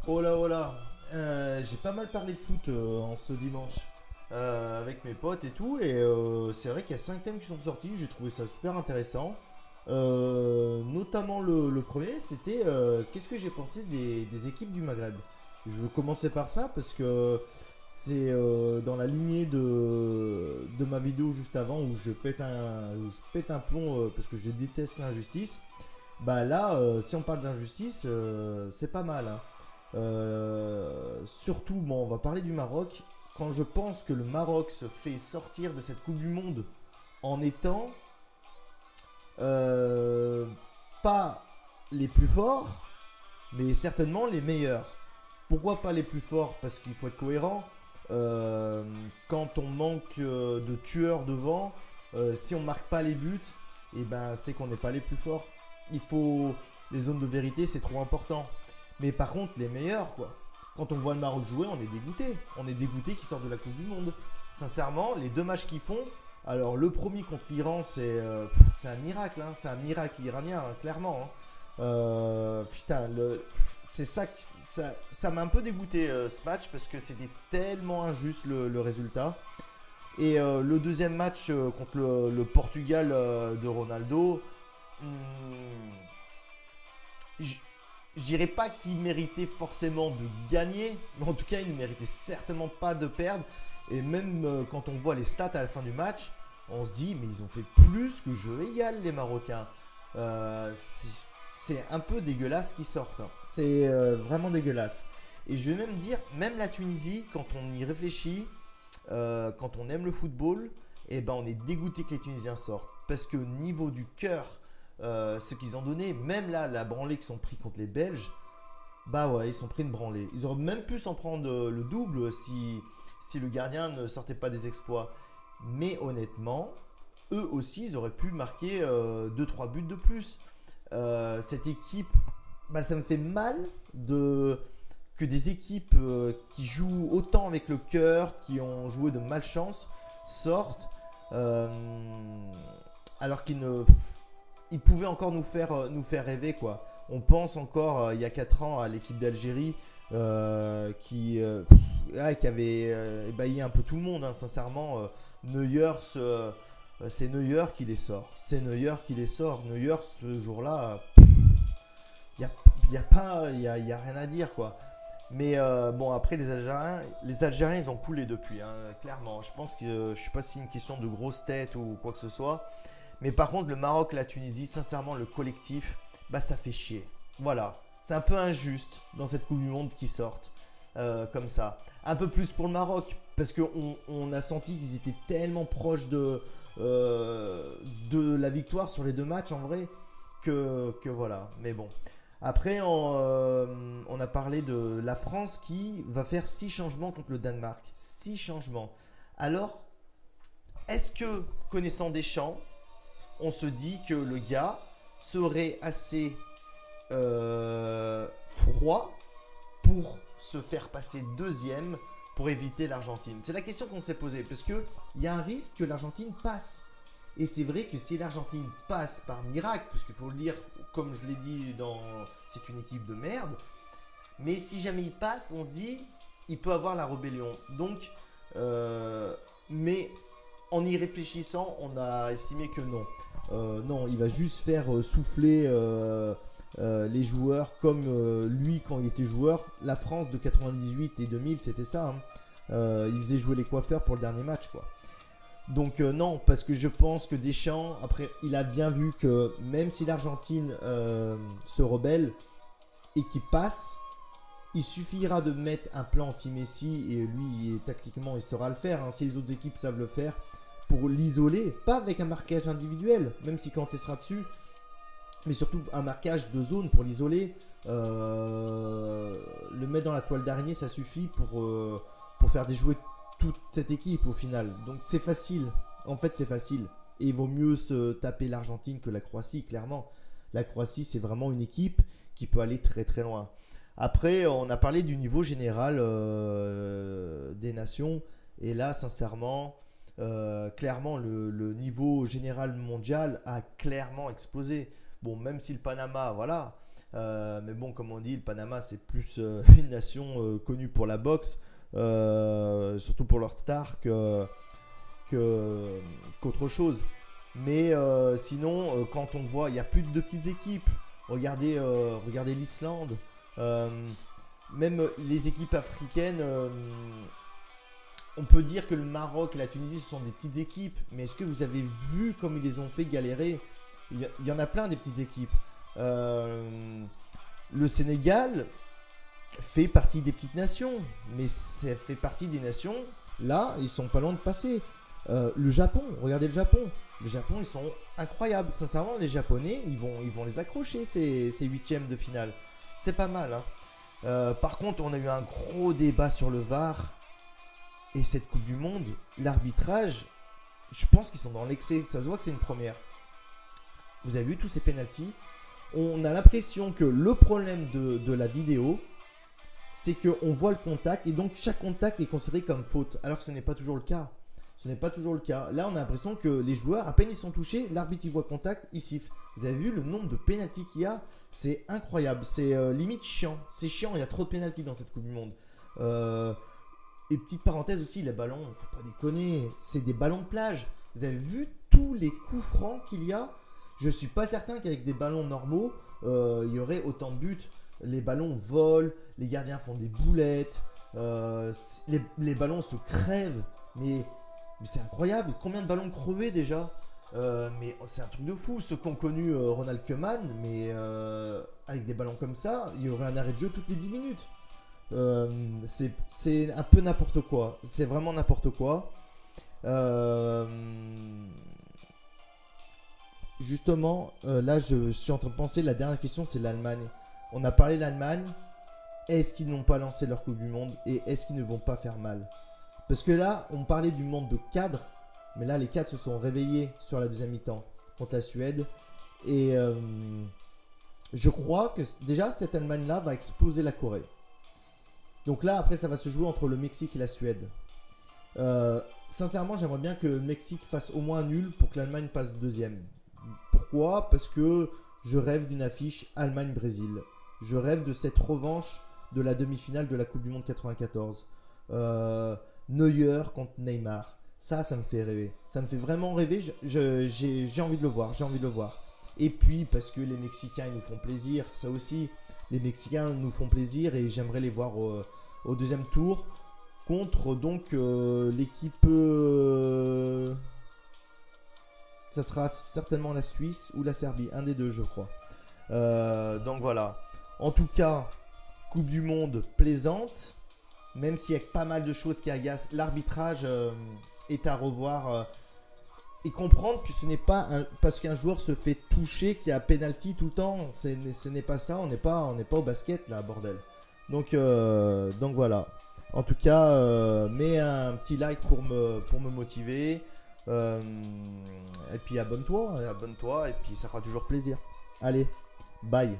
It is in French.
Oh là, j'ai pas mal parlé foot en ce dimanche avec mes potes et tout, et c'est vrai qu'il y a 5 thèmes qui sont sortis, j'ai trouvé ça super intéressant. Notamment le premier, c'était qu'est-ce que j'ai pensé des équipes du Maghreb. Je veux commencer par ça parce que c'est dans la lignée de ma vidéo juste avant où je pète un plomb parce que je déteste l'injustice. Bah là, si on parle d'injustice, c'est pas mal, hein. Surtout, bon, on va parler du Maroc. Quand je pense que le Maroc se fait sortir de cette Coupe du Monde en étant euh, pas les plus forts, mais certainement les meilleurs. Pourquoi pas les plus forts? Parce qu'il faut être cohérent. Euh, Quand on manque de tueurs devant, si on marque pas les buts, et ben c'est qu'on n'est pas les plus forts. Il faut les zones de vérité, c'est trop important. Mais par contre, les meilleurs, quoi. Quand on voit le Maroc jouer, on est dégoûté. On est dégoûté qu'ils sortent de la Coupe du Monde. Sincèrement, les deux matchs qu'ils font, alors le premier contre l'Iran, c'est un miracle, hein. C'est un miracle iranien, hein, clairement, hein. Putain, c'est ça, ça m'a un peu dégoûté ce match parce que c'était tellement injuste le résultat. Et le deuxième match contre le Portugal de Ronaldo, hmm, je je dirais pas qu'il méritait forcément de gagner, mais en tout cas, il ne méritait certainement pas de perdre. Et même quand on voit les stats à la fin du match, on se dit, mais ils ont fait plus que jeu égal, les Marocains. C'est un peu dégueulasse qu'ils sortent, hein. C'est vraiment dégueulasse. Et je vais même dire, même la Tunisie, quand on y réfléchit, quand on aime le football, eh ben on est dégoûté que les Tunisiens sortent. Parce que au niveau du cœur, ce qu'ils ont donné, même là, la branlée qu'ils sont pris contre les Belges, bah ouais, ils sont pris une branlée. Ils auraient même pu s'en prendre le double si le gardien ne sortait pas des exploits. Mais honnêtement, eux aussi, ils auraient pu marquer 2-3 buts de plus. Cette équipe, bah, ça me fait mal que des équipes qui jouent autant avec le cœur, qui ont joué de malchance, sortent euh, alors qu'ils ne, ils pouvaient encore nous faire rêver, quoi. On pense encore il y a 4 ans à l'équipe d'Algérie ouais, qui avait ébahi un peu tout le monde, hein, sincèrement. Neuer, c'est Neuer qui les sort. C'est Neuer qui les sort. Neuer, ce jour-là, il n'y a, pas, y a rien à dire, quoi. Mais bon, après, les Algériens, ils ont coulé depuis, hein, clairement. Je pense que je sais pas si c'est une question de grosse tête ou quoi que ce soit. Mais par contre, le Maroc, la Tunisie, sincèrement, le collectif, bah ça fait chier. Voilà. C'est un peu injuste dans cette Coupe du Monde qui sortent comme ça. Un peu plus pour le Maroc, parce qu'on on a senti qu'ils étaient tellement proches de la victoire sur les deux matchs, en vrai, que voilà. Mais bon. Après, on a parlé de la France qui va faire 6 changements contre le Danemark. 6 changements. Alors, est-ce que, connaissant Deschamps, on se dit que le gars serait assez froid pour se faire passer deuxième pour éviter l'Argentine? C'est la question qu'on s'est posée parce qu'il y a un risque que l'Argentine passe. Et c'est vrai que si l'Argentine passe par miracle, puisqu'il faut le dire, comme je l'ai dit, c'est une équipe de merde, mais si jamais il passe, on se dit, il peut avoir la rébellion. Donc, mais en y réfléchissant, on a estimé que non. Non, il va juste faire souffler les joueurs comme lui quand il était joueur. La France de 98 et 2000, c'était ça, hein. Il faisait jouer les coiffeurs pour le dernier match, quoi. Donc non, parce que je pense que Deschamps, après, il a bien vu que même si l'Argentine se rebelle et qu'il passe, il suffira de mettre un plan anti-Messi et lui, tactiquement, il saura le faire, hein, si les autres équipes savent le faire, pour l'isoler, pas avec un marquage individuel, même si Kanté sera dessus, mais surtout un marquage de zone pour l'isoler. Le mettre dans la toile d'araignée, ça suffit pour faire déjouer toute cette équipe au final. Donc c'est facile. En fait, c'est facile. Et il vaut mieux se taper l'Argentine que la Croatie, clairement. La Croatie, c'est vraiment une équipe qui peut aller très très loin. Après, on a parlé du niveau général des nations. Et là, sincèrement, clairement, le niveau général mondial a clairement explosé. Bon, même si le Panama, voilà, Mais bon, comme on dit, le Panama, c'est plus une nation connue pour la boxe, surtout pour leur star qu'autre chose. Mais sinon, quand on voit, il n'y a plus de deux petites équipes. Regardez l'Islande. Euh, Même les équipes africaines, on peut dire que le Maroc et la Tunisie, ce sont des petites équipes. Mais est-ce que vous avez vu comme ils les ont fait galérer? Il y en a plein des petites équipes. Le Sénégal fait partie des petites nations. Mais ça fait partie des nations. Là, ils sont pas loin de passer. Le Japon, regardez le Japon. Le Japon, ils sont incroyables. Sincèrement, les Japonais, ils vont les accrocher, ces huitièmes de finale. C'est pas mal, hein. Par contre, on a eu un gros débat sur le VAR. Et cette Coupe du Monde, l'arbitrage, je pense qu'ils sont dans l'excès. Ça se voit que c'est une première. Vous avez vu tous ces pénaltys. On a l'impression que le problème de la vidéo, c'est qu'on voit le contact. Et donc, chaque contact est considéré comme faute. Alors que ce n'est pas toujours le cas. Ce n'est pas toujours le cas. Là, on a l'impression que les joueurs, à peine ils sont touchés, l'arbitre il voit contact, il siffle. Vous avez vu le nombre de pénaltys qu'il y a? C'est incroyable. C'est limite chiant. C'est chiant, il y a trop de pénaltys dans cette Coupe du Monde. Et petite parenthèse aussi, les ballons, faut pas déconner. C'est des ballons de plage. Vous avez vu tous les coups francs qu'il y a? Je suis pas certain qu'avec des ballons normaux, il y aurait autant de buts. Les ballons volent, les gardiens font des boulettes, les ballons se crèvent. Mais c'est incroyable, combien de ballons crevés déjà? Mais c'est un truc de fou. Ceux qui ont connu Ronald Koeman, mais avec des ballons comme ça, il y aurait un arrêt de jeu toutes les 10 minutes. C'est un peu n'importe quoi. C'est vraiment n'importe quoi. Justement, là, je suis en train de penser, la dernière question, c'est l'Allemagne. On a parlé de l'Allemagne. Est-ce qu'ils n'ont pas lancé leur Coupe du Monde? Et est-ce qu'ils ne vont pas faire mal? Parce que là, on parlait du manque de cadres, mais là, les cadres se sont réveillés sur la deuxième mi-temps contre la Suède. Et je crois que déjà, cette Allemagne-là va exploser la Corée. Donc là, après, ça va se jouer entre le Mexique et la Suède. Sincèrement, j'aimerais bien que le Mexique fasse au moins un nul pour que l'Allemagne passe deuxième. Pourquoi? Parce que je rêve d'une affiche Allemagne-Brésil. Je rêve de cette revanche de la demi-finale de la Coupe du Monde 94. Neuer contre Neymar. Ça me fait rêver. Ça me fait vraiment rêver. J'ai envie de le voir. J'ai envie de le voir. Et puis, parce que les Mexicains, ils nous font plaisir. Ça aussi, les Mexicains nous font plaisir et j'aimerais les voir au deuxième tour contre donc l'équipe... ça sera certainement la Suisse ou la Serbie. Un des deux, je crois. Donc voilà. En tout cas, Coupe du Monde plaisante. Même s'il y a pas mal de choses qui agacent, l'arbitrage est à revoir et comprendre que ce n'est pas parce qu'un joueur se fait toucher qu'il y a penalty tout le temps. Ce n'est pas ça, on n'est pas au basket là, bordel. Donc voilà. En tout cas, mets un petit like pour me motiver. Et puis abonne-toi et puis ça fera toujours plaisir. Allez, bye.